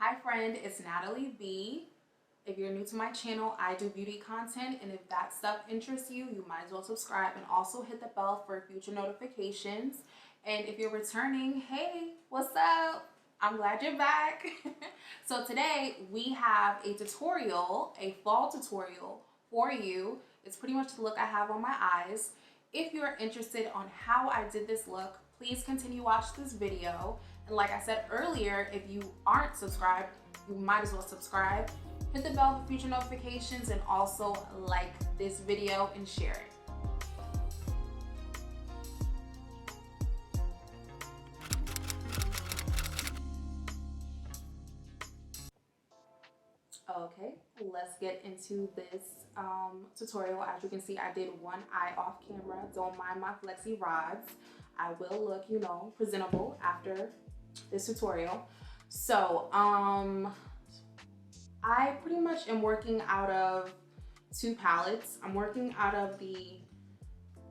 Hi friend, it's Natalie B. If you're new to my channel, I do beauty content, and if that stuff interests you, you might as well subscribe and also hit the bell for future notifications. And if you're returning, hey, what's up? I'm glad you're back. So today we have a tutorial, a fall tutorial for you. It's pretty much the look I have on my eyes. If you're interested on how I did this look, please continue watch this video. And like I said earlier, if you aren't subscribed, you might as well subscribe. Hit the bell for future notifications and also like this video and share it. Okay, let's get into this tutorial. As you can see, I did one eye off camera. Don't mind my flexi rods. I will look, you know, presentable after this tutorial. So, I pretty much am working out of two palettes. I'm working out of the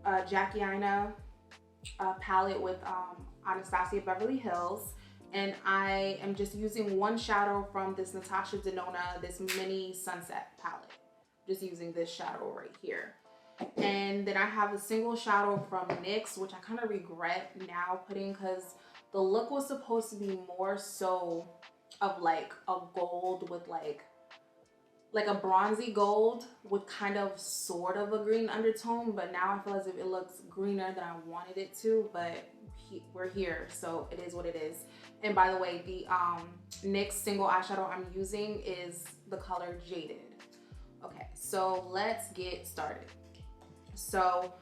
Aina palette with Anastasia Beverly Hills. And I am just using one shadow from this Natasha Denona, this mini sunset palette. Just using this shadow right here. And then I have a single shadow from NYX, which I kind of regret now putting because the look was supposed to be more so of like a gold with like a bronzy gold with kind of sort of a green undertone, but now I feel as if it looks greener than I wanted it to, but we're here, so it is what it is. And by the way, the NYX single eyeshadow I'm using is the color Jaded. Okay, so let's get started. So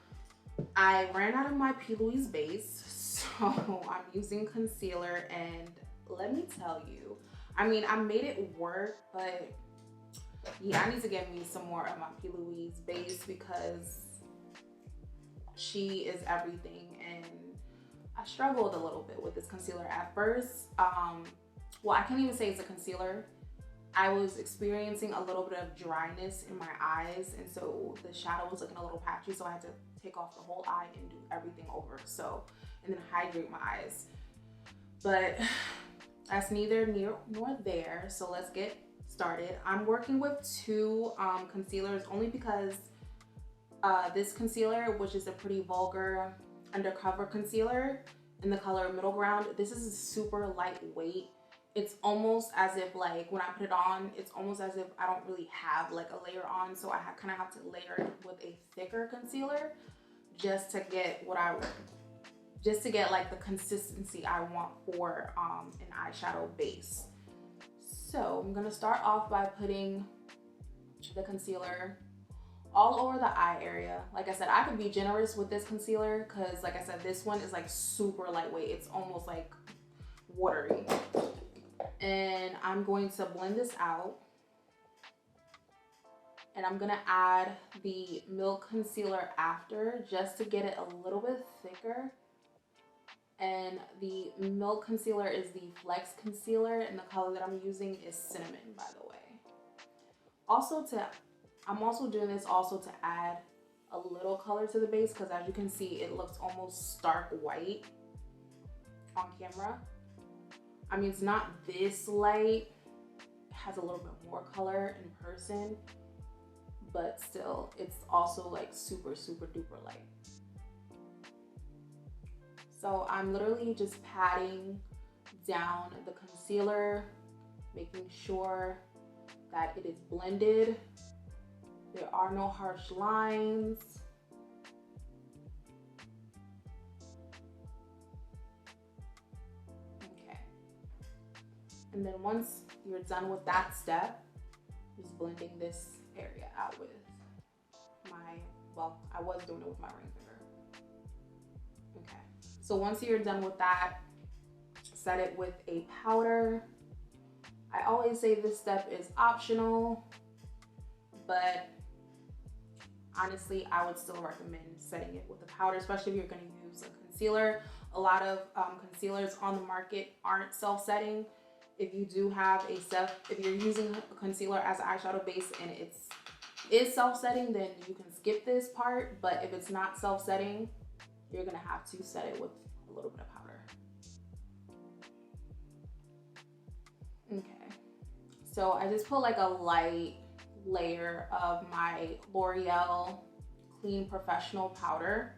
I ran out of my P. Louise base, so I'm using concealer, and let me tell you, I mean, I made it work, but yeah, I need to get me some more of my P. Louise base because she is everything, and I struggled a little bit with this concealer at first. Well, I can't even say it's a concealer. I was experiencing a little bit of dryness in my eyes, and so the shadow was looking a little patchy, so I had to take off the whole eye and do everything over, so, and then hydrate my eyes. But that's neither near nor there, so let's get started. I'm working with two concealers only because this concealer, which is a pretty Vulgar Undercover concealer in the color Middle Ground, this is super lightweight. It's almost as if, like, when I put it on, it's almost as if I don't really have like a layer on, so I kind of have to layer it with a thicker concealer just to get like the consistency I want for an eyeshadow base. So I'm gonna start off by putting the concealer all over the eye area. Like I said, I could be generous with this concealer because, like I said, this one is like super lightweight. It's almost like watery. And I'm going to blend this out. And I'm gonna add the Milk Concealer after just to get it a little bit thicker. And the Milk Concealer is the Flex Concealer, and the color that I'm using is Cinnamon, by the way. I'm also doing this also to add a little color to the base because, as you can see, it looks almost stark white on camera. I mean, it's not this light. It has a little bit more color in person, but still, it's also like super, super duper light. So I'm literally just patting down the concealer, making sure that it is blended. There are no harsh lines. Okay. And then once you're done with that step, just blending this area out with well, I was doing it with my ring finger. Okay. So once you're done with that, set it with a powder. I always say this step is optional, but honestly, I would still recommend setting it with a powder, especially if you're going to use a concealer. A lot of concealers on the market aren't self-setting. If you do have if you're using a concealer as an eyeshadow base and it is self-setting, then you can skip this part. But if it's not self-setting, you're gonna have to set it with a little bit of powder. Okay. So I just put like a light layer of my L'Oreal Clean Professional powder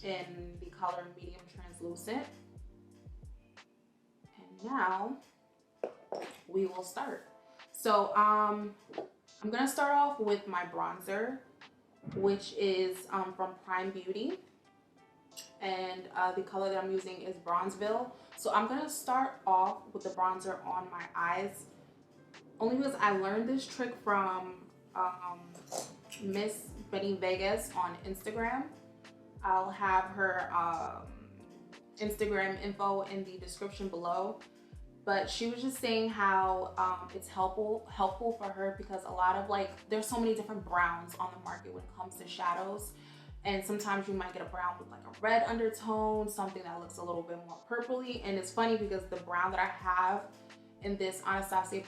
in the color medium translucent. And now we will start. So I'm gonna start off with my bronzer, which is from Prime Beauty, and the color that I'm using is Bronzeville. So I'm gonna start off with the bronzer on my eyes, only because I learned this trick from Miss Benny Vegas on Instagram. I'll have her Instagram info in the description below. But she was just saying how it's helpful for her, because a lot of there's so many different browns on the market when it comes to shadows. And sometimes you might get a brown with like a red undertone, something that looks a little bit more purpley. And it's funny because the brown that I have in this Anastasia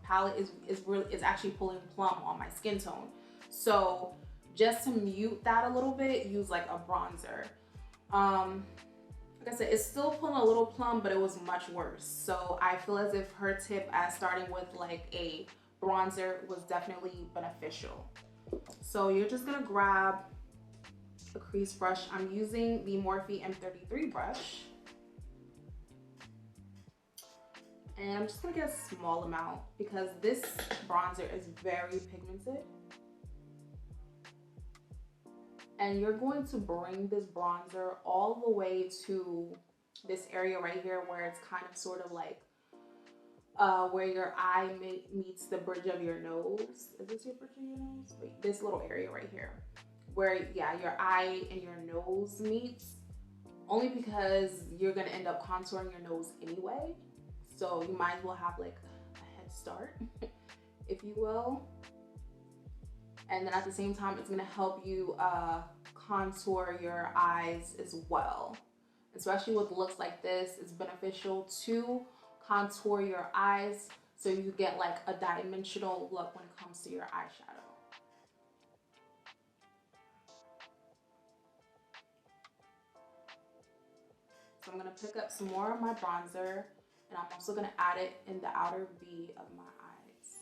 palette is actually pulling plum on my skin tone. So just to mute that a little bit, use like a bronzer. Like I said, it's still pulling a little plum, but it was much worse. So I feel as if her tip as starting with like a bronzer was definitely beneficial. So you're just gonna grab a crease brush. I'm using the Morphe M33 brush. And I'm just gonna get a small amount because this bronzer is very pigmented. And you're going to bring this bronzer all the way to this area right here where it's kind of sort of like where your eye meets the bridge of your nose. Is this your bridge of your nose? Wait, this little area right here where, yeah, your eye and your nose meets, only because you're gonna end up contouring your nose anyway. So you might as well have like a head start, if you will. And then at the same time, it's gonna help you contour your eyes as well. Especially with looks like this, it's beneficial to contour your eyes so you get like a dimensional look when it comes to your eyeshadow. So I'm gonna pick up some more of my bronzer, and I'm also gonna add it in the outer V of my eyes.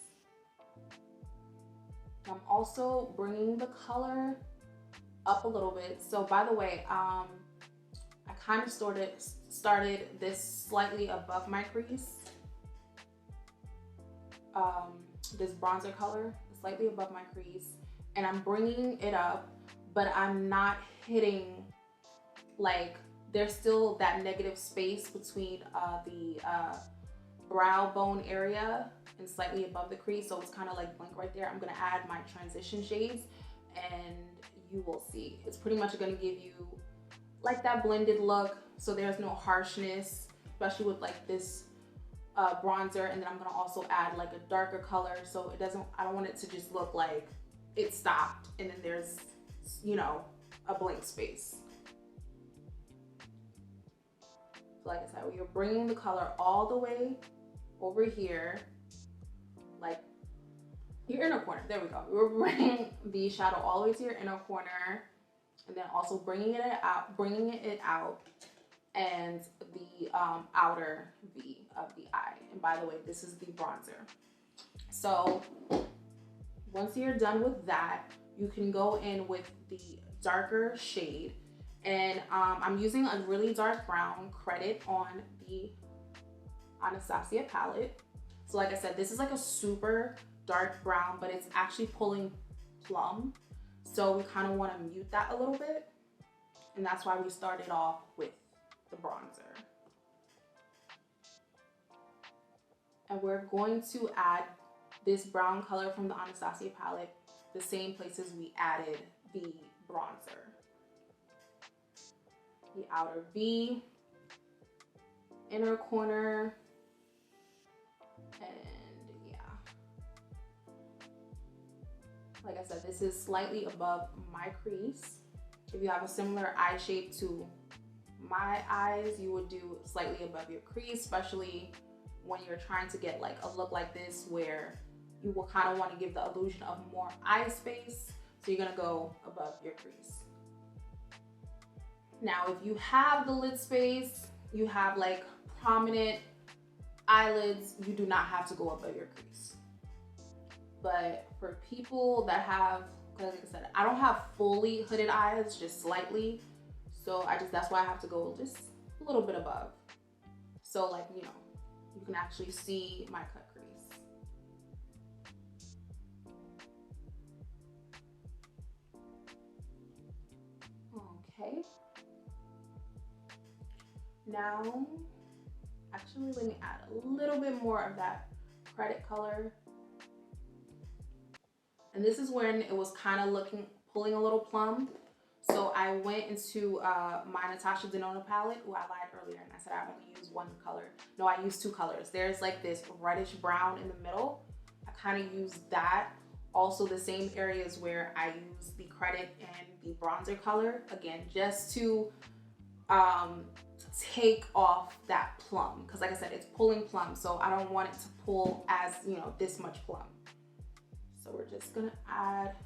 I'm also bringing the color up a little bit. So by the way, I kind of started this slightly above my crease. This bronzer color is slightly above my crease, and I'm bringing it up, but I'm not hitting, like, there's still that negative space between the brow bone area and slightly above the crease, so it's kind of like blank right there. I'm gonna add my transition shades, and you will see. It's pretty much gonna give you like that blended look, so there's no harshness, especially with like this bronzer. And then I'm gonna also add like a darker color, so it doesn't, I don't want it to just look like it stopped and then there's, you know, a blank space. So like I said, we are bringing the color all the way over here, like your inner corner. There we go. We're bringing the shadow all the way to your inner corner, and then also bringing it out, and the outer V of the eye. And by the way, this is the bronzer. So once you're done with that, you can go in with the darker shade. And I'm using a really dark brown Credit on the Anastasia palette. So like I said, this is like a super dark brown, but it's actually pulling plum. So we kind of want to mute that a little bit. And that's why we started off with the bronzer. And we're going to add this brown color from the Anastasia palette the same places we added the bronzer. The outer V, inner corner, and yeah. Like I said, this is slightly above my crease. If you have a similar eye shape to my eyes, you would do slightly above your crease, especially when you're trying to get like a look like this where you will kind of want to give the illusion of more eye space. So you're gonna go above your crease. Now, if you have the lid space, you have like prominent eyelids, you do not have to go above your crease. But for people that have, because like I said, I don't have fully hooded eyes, just slightly. So that's why I have to go just a little bit above. So like, you know, you can actually see my cut crease. Okay. Now, actually let me add a little bit more of that credit color. And this is when it was kind of pulling a little plum. So I went into my Natasha Denona palette. Oh, I lied earlier and I said I only use one color. No, I use two colors. There's like this reddish brown in the middle. I kind of use that. Also the same areas where I use the credit and the bronzer color. Again, just to take off that plum. Because like I said, it's pulling plum. So I don't want it to pull as, you know, this much plum. So we're just gonna add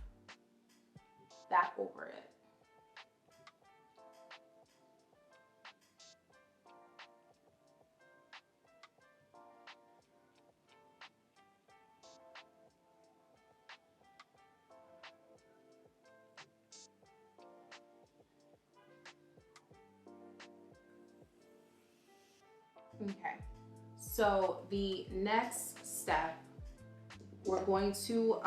that over it. Okay, so the next step, we're going to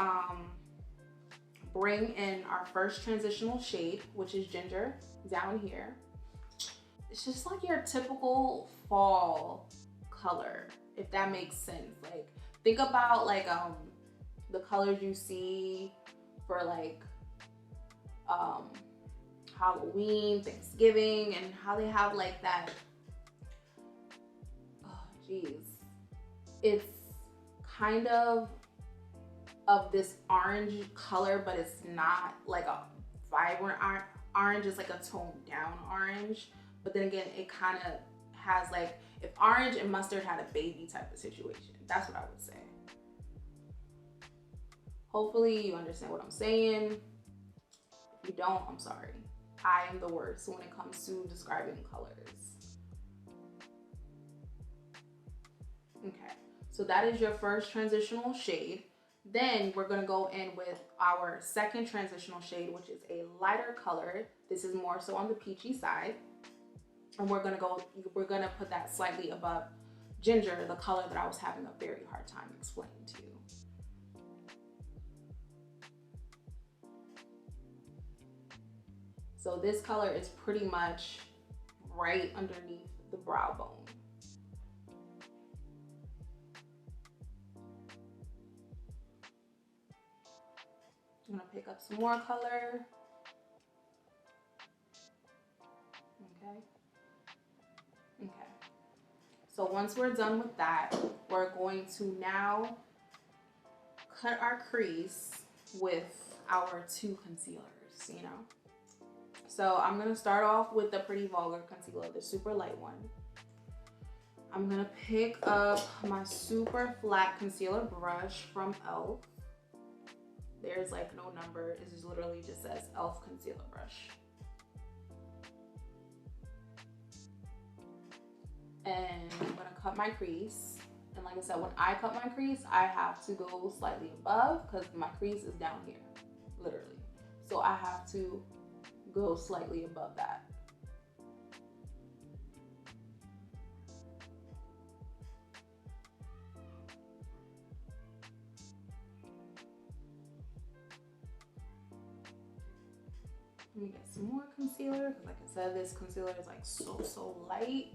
bring in our first transitional shade, which is ginger, down here. It's just like your typical fall color, if that makes sense. Like, think about like the colors you see for like Halloween, Thanksgiving, and how they have like that, oh geez, it's kind of this orange color, but it's not like a vibrant orange, it's like a toned down orange. But then again, it kind of has like, if orange and mustard had a baby type of situation, that's what I would say. Hopefully you understand what I'm saying. If you don't, I'm sorry. I am the worst when it comes to describing colors. Okay, so that is your first transitional shade. Then we're gonna go in with our second transitional shade, which is a lighter color. This is more so on the peachy side. And we're gonna put that slightly above ginger, the color that I was having a very hard time explaining to you. So this color is pretty much right underneath the brow bone. I'm gonna pick up some more color. Okay. Okay. So once we're done with that, we're going to now cut our crease with our two concealers, you know? So I'm gonna start off with the Pretty Vulgar concealer, the super light one. I'm gonna pick up my super flat concealer brush from e.l.f. There's like no number, it just literally just says e.l.f. concealer brush. And I'm gonna cut my crease. And like I said, when I cut my crease, I have to go slightly above because my crease is down here, literally. So I have to go slightly above that. Let me get some more concealer, because like I said, this concealer is like so light.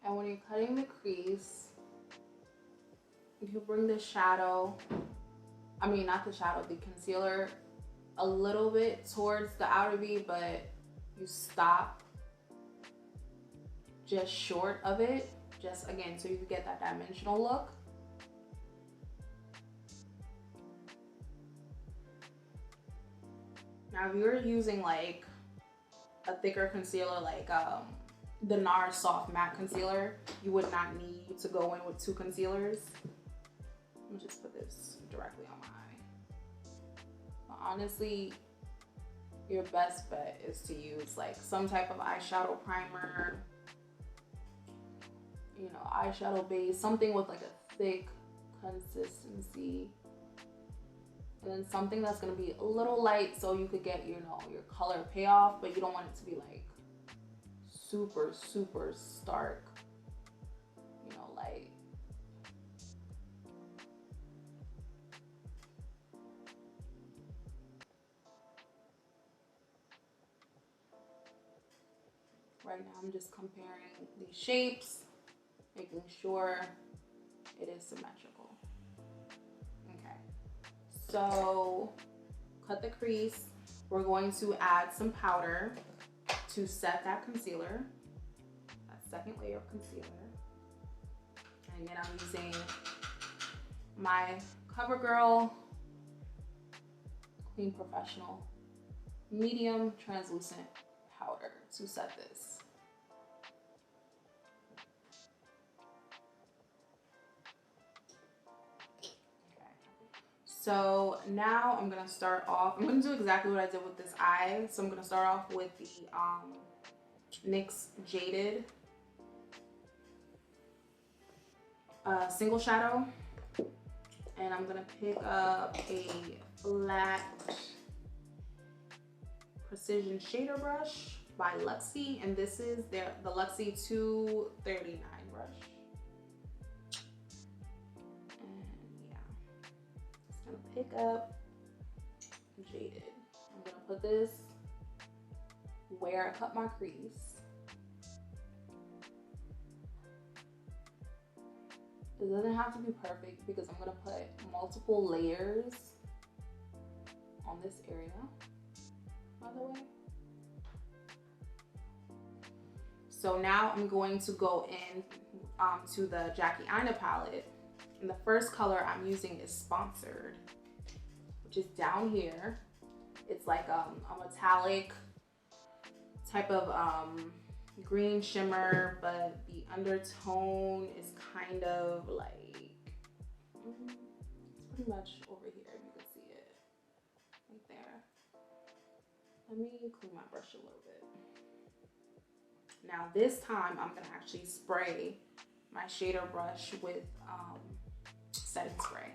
And when you're cutting the crease, you bring the shadow, I mean not the shadow, the concealer a little bit towards the outer V, but you stop just short of it, just again, so you can get that dimensional look. Now if you're using like a thicker concealer, like the NARS Soft Matte Concealer, you would not need to go in with 2 concealers. Let me just put this directly on my eye. But honestly, your best bet is to use like some type of eyeshadow primer, you know, eyeshadow base, something with like a thick consistency. And then something that's gonna be a little light so you could get, you know, your color payoff, but you don't want it to be like super, super stark, you know, light. Right now I'm just comparing these shapes, making sure it is symmetrical. Okay, so cut the crease. We're going to add some powder to set that concealer, that second layer of concealer. And again, I'm using my CoverGirl Clean Professional medium translucent powder to set this. Okay. So now I'm gonna start off, I'm gonna do exactly what I did with this eye. So I'm gonna start off with the NYX Jaded single shadow. And I'm gonna pick up a flat precision shader brush by Luxie, and this is the Luxie 239 brush. And yeah, just gonna pick up Jaded. I'm gonna put this where I cut my crease. It doesn't have to be perfect because I'm gonna put multiple layers on this area, by the way. So now I'm going to go in to the Jackie Aina palette. And the first color I'm using is Sponsored, which is down here. It's like a metallic type of green shimmer, but the undertone is kind of like, it's pretty much over here. You can see it right there. Let me clean my brush a little bit. Now this time I'm gonna actually spray my shader brush with setting spray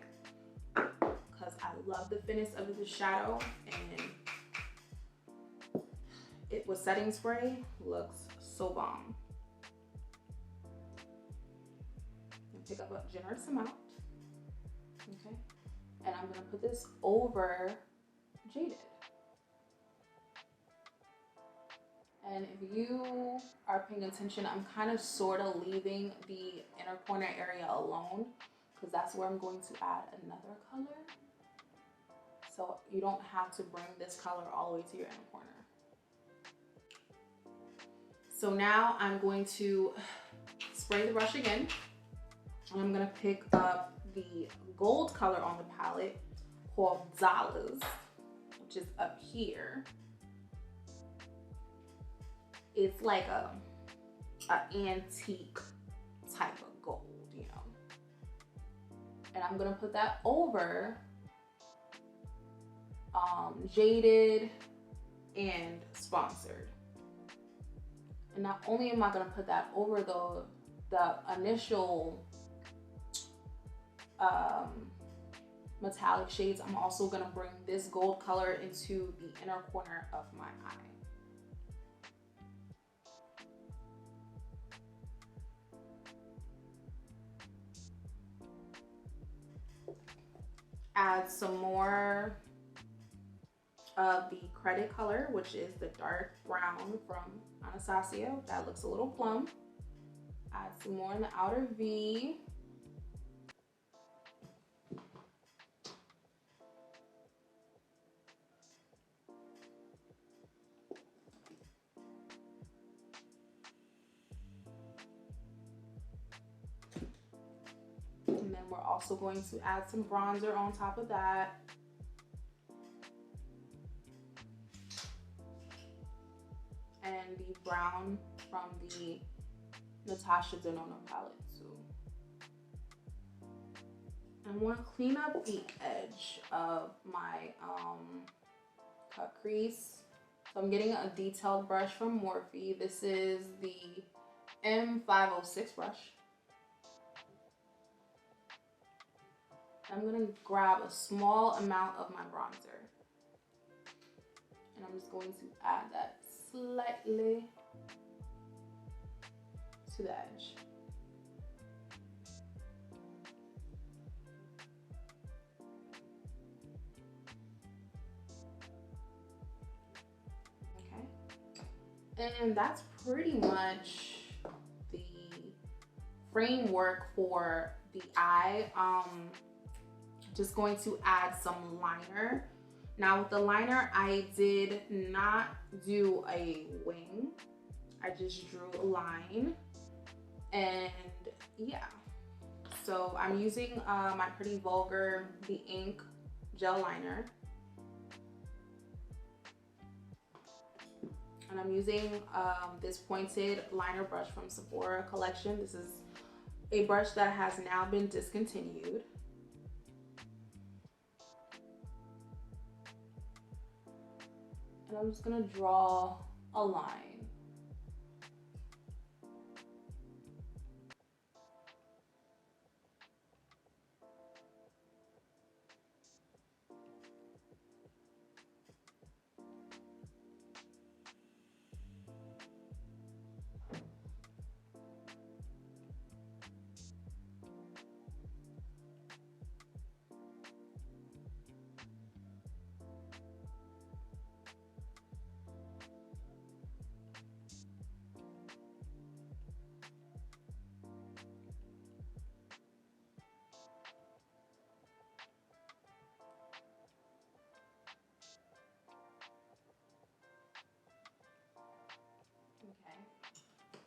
because I love the finish of the shadow, and it with setting spray looks so bomb. And pick up a generous amount, okay? And I'm gonna put this over Jaded. And if you are paying attention, I'm kind of sort of leaving the inner corner area alone because that's where I'm going to add another color. So you don't have to bring this color all the way to your inner corner. So now I'm going to spray the brush again. And I'm gonna pick up the gold color on the palette called Zala's, which is up here. It's like a antique type of gold, you know. And I'm gonna put that over Jaded and Sponsored. And not only am I gonna put that over the initial metallic shades, I'm also gonna bring this gold color into the inner corner of my eye. Add some more of the credit color, which is the dark brown from Anastasia. That looks a little plum. Add some more in the outer V. And then we're also going to add some bronzer on top of that. And the brown from the Natasha Denona palette too. I want to clean up the edge of my cut crease. So I'm getting a detailed brush from Morphe. This is the M506 brush. I'm gonna grab a small amount of my bronzer. And I'm just going to add that slightly to the edge. Okay. And that's pretty much the framework for the eye. Just going to add some liner. Now with the liner, I did not do a wing. I just drew a line. And yeah, so I'm using my Pretty Vulgar, the ink gel liner. And I'm using this pointed liner brush from Sephora collection. This is a brush that has now been discontinued. And I'm just gonna draw a line.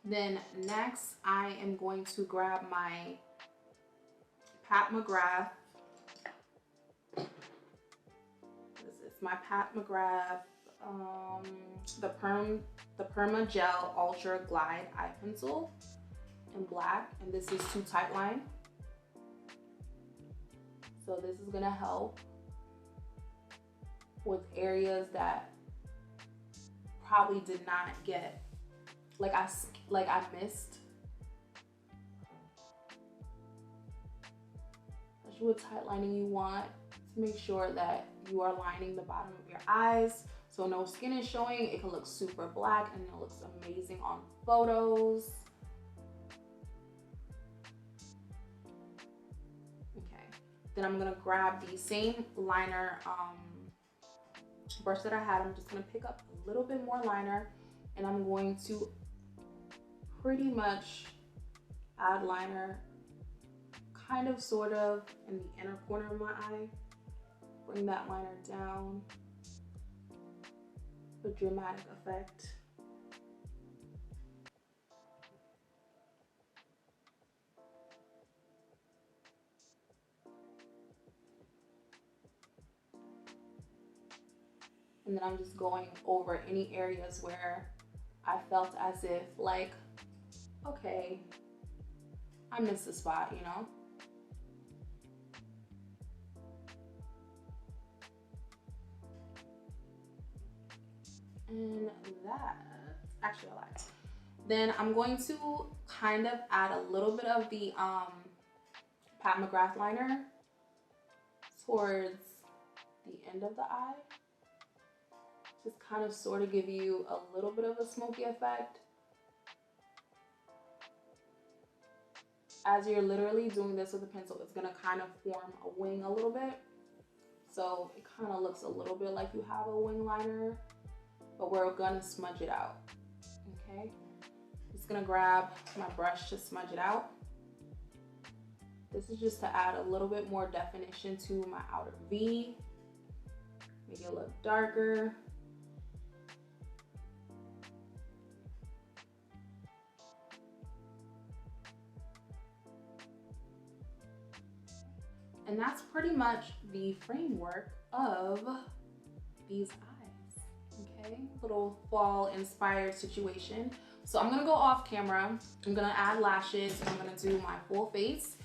Then next, I am going to grab my Pat McGrath. This is my Pat McGrath, the PermaGel Ultra Glide Eye Pencil in black, and this is Too Tight Line. So this is gonna help with areas that probably did not get, like I missed. Especially with tight lining, you want to make sure that you are lining the bottom of your eyes so no skin is showing. It can look super black and it looks amazing on photos. Okay, then I'm gonna grab the same liner brush that I had. I'm just gonna pick up a little bit more liner and I'm going to pretty much add liner kind of sort of in the inner corner of my eye. Bring that liner down for dramatic effect. And then I'm just going over any areas where I felt as if like, okay, I missed a spot, you know? And that's actually a lot. Then I'm going to kind of add a little bit of the Pat McGrath liner towards the end of the eye. Just kind of sort of give you a little bit of a smoky effect. As you're literally doing this with a pencil, it's gonna kind of form a wing a little bit. So it kind of looks a little bit like you have a wing liner, but we're gonna smudge it out, okay? just gonna grab my brush to smudge it out. This is just to add a little bit more definition to my outer V, make it look darker. And that's pretty much the framework of these eyes, okay? Little fall inspired situation. So I'm gonna go off camera. I'm gonna add lashes. I'm gonna do my full face.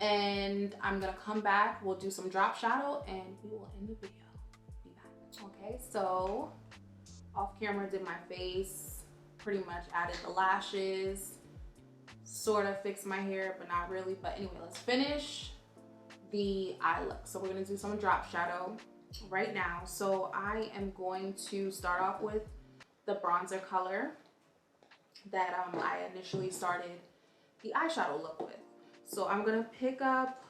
And I'm gonna come back. We'll do some drop shadow and we will end the video. Be back. Okay, so off camera did my face. Pretty much added the lashes. Sort of fixed my hair, but not really. But anyway, let's finish the eye look. So we're gonna do some drop shadow right now. So I am going to start off with the bronzer color that I initially started the eyeshadow look with. So I'm gonna pick up,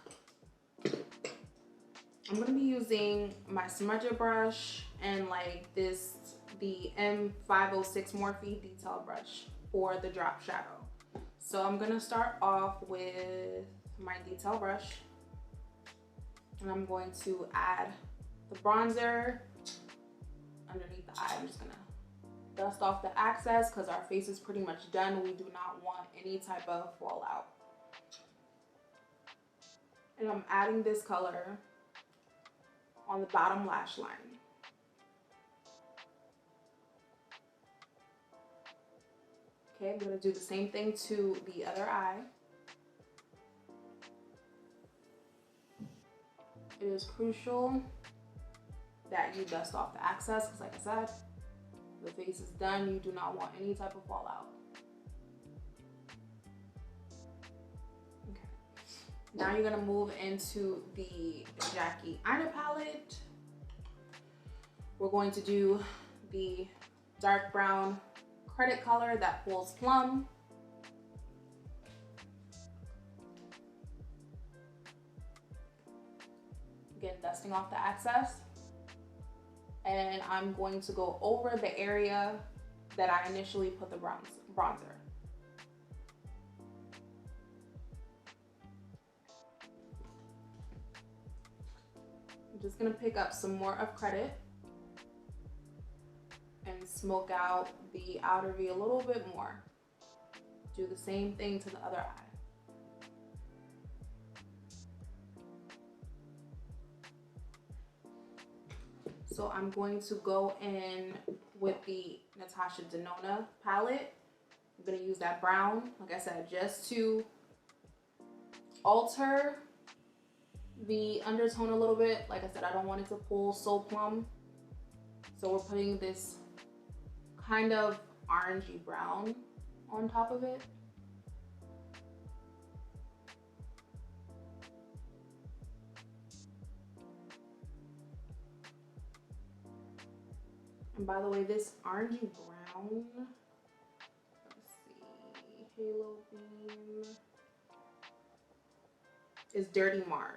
I'm gonna be using my smudger brush and like this, the M506 Morphe detail brush for the drop shadow. So I'm gonna start off with my detail brush. And I'm going to add the bronzer underneath the eye. I'm just gonna dust off the excess because our face is pretty much done. We do not want any type of fallout. And I'm adding this color on the bottom lash line. Okay, I'm gonna do the same thing to the other eye. It is crucial that you dust off the excess because like I said, the face is done. You do not want any type of fallout. Okay. Now you're gonna move into the Jackie Aina palette. We're going to do the dark brown credit color that pulls plum. Again, dusting off the excess. And I'm going to go over the area that I initially put the bronzer. I'm just gonna pick up some more of credit and smoke out the outer V a little bit more. Do the same thing to the other eye. So I'm going to go in with the Natasha Denona palette. I'm gonna use that brown, like I said, just to alter the undertone a little bit. Like I said, I don't want it to pull so plum. So we're putting this kind of orangey brown on top of it. And by the way, this orangey brown, let's see, Halo Beam, is Dirty Mars.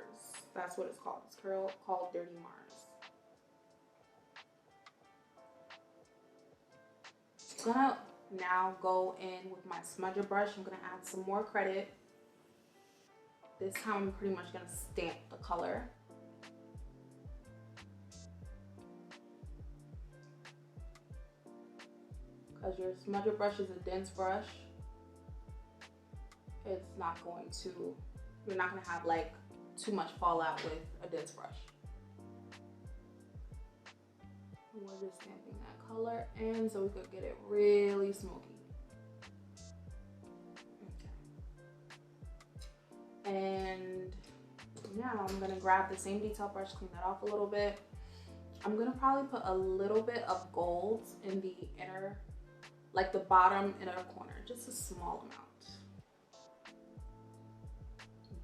That's what it's called. It's called Dirty Mars. I'm gonna now go in with my smudger brush. I'm gonna add some more credit. This time I'm pretty much gonna stamp the color. Because your smudger brush is a dense brush, it's not going to, you're not going to have like too much fallout with a dense brush. We're just stamping that color in so we could get it really smoky. Okay. And now I'm going to grab the same detail brush, clean that off a little bit. I'm going to probably put a little bit of gold in the inner, like the bottom inner corner, just a small amount.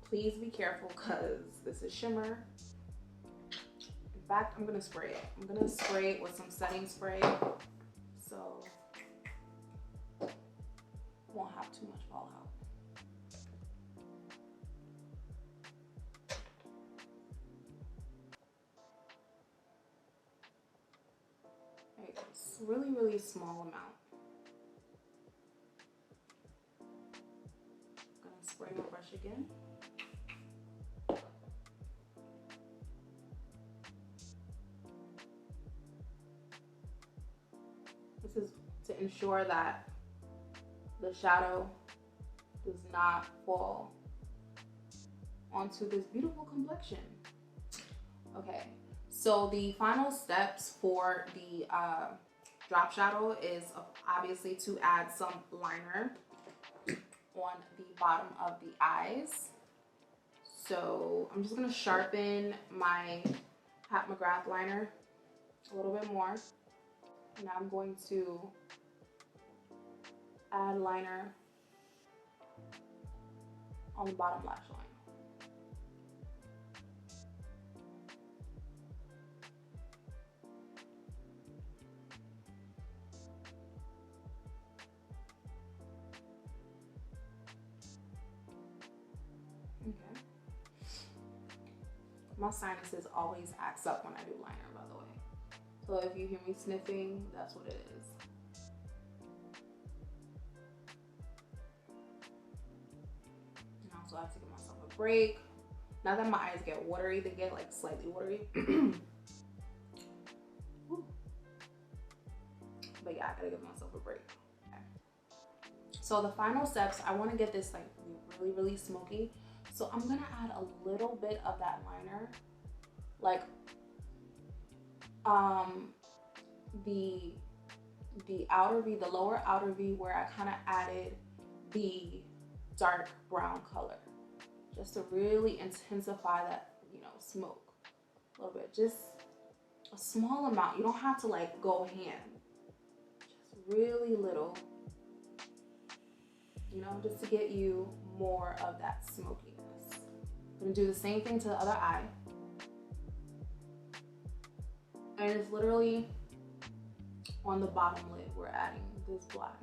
Please be careful because this is shimmer. In fact, I'm gonna spray it. I'm gonna spray it with some setting spray so it won't have too much fallout. There you go. It's really, really small amount. spray my brush again. This is to ensure that the shadow does not fall onto this beautiful complexion. Okay, so the final steps for the drop shadow is obviously to add some liner on the bottom of the eyes. So I'm just gonna sharpen my Pat McGrath liner a little bit more. And I'm going to add liner on the bottom lash line. Okay. My sinuses always acts up when I do liner, by the way. So if you hear me sniffing, that's what it is. And I also have to give myself a break. Not that my eyes get watery, they get like slightly watery. But yeah, I gotta give myself a break. Okay. So the final steps, I wanna get this like really, really smoky. So I'm gonna add a little bit of that liner, like the outer V, the lower outer V, where I kind of added the dark brown color, just to really intensify that, you know, smoke a little bit. Just a small amount. You don't have to like go ham. Just really little, you know, just to get you more of that smokiness. I'm gonna do the same thing to the other eye. And it's literally on the bottom lid, we're adding this black.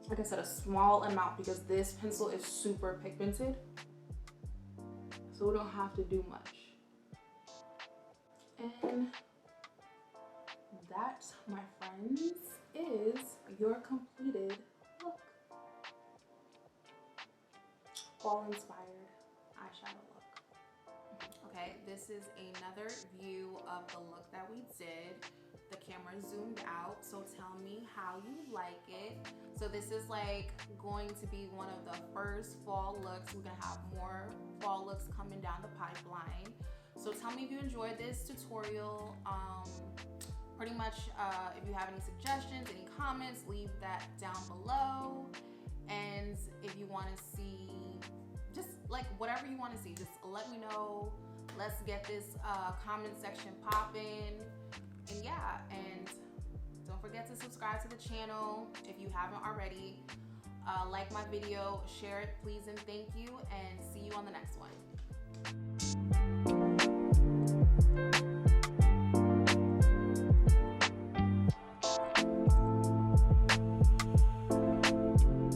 Like I said, a small amount because this pencil is super pigmented. So we don't have to do much. And that, my friends, is your completed look. Fall inspired eyeshadow look. Okay, this is another view of the look that we did. The camera zoomed out, so tell me how you like it. So this is like going to be one of the first fall looks. We're gonna have more fall looks coming down the pipeline. So tell me if you enjoyed this tutorial. Pretty much if you have any suggestions, any comments, leave that down below. And if you want to see just like whatever you want to see, just let me know. Let's get this comment section popping. And yeah, and don't forget to subscribe to the channel if you haven't already. Like my video, share it please and thank you, and see you on the next one.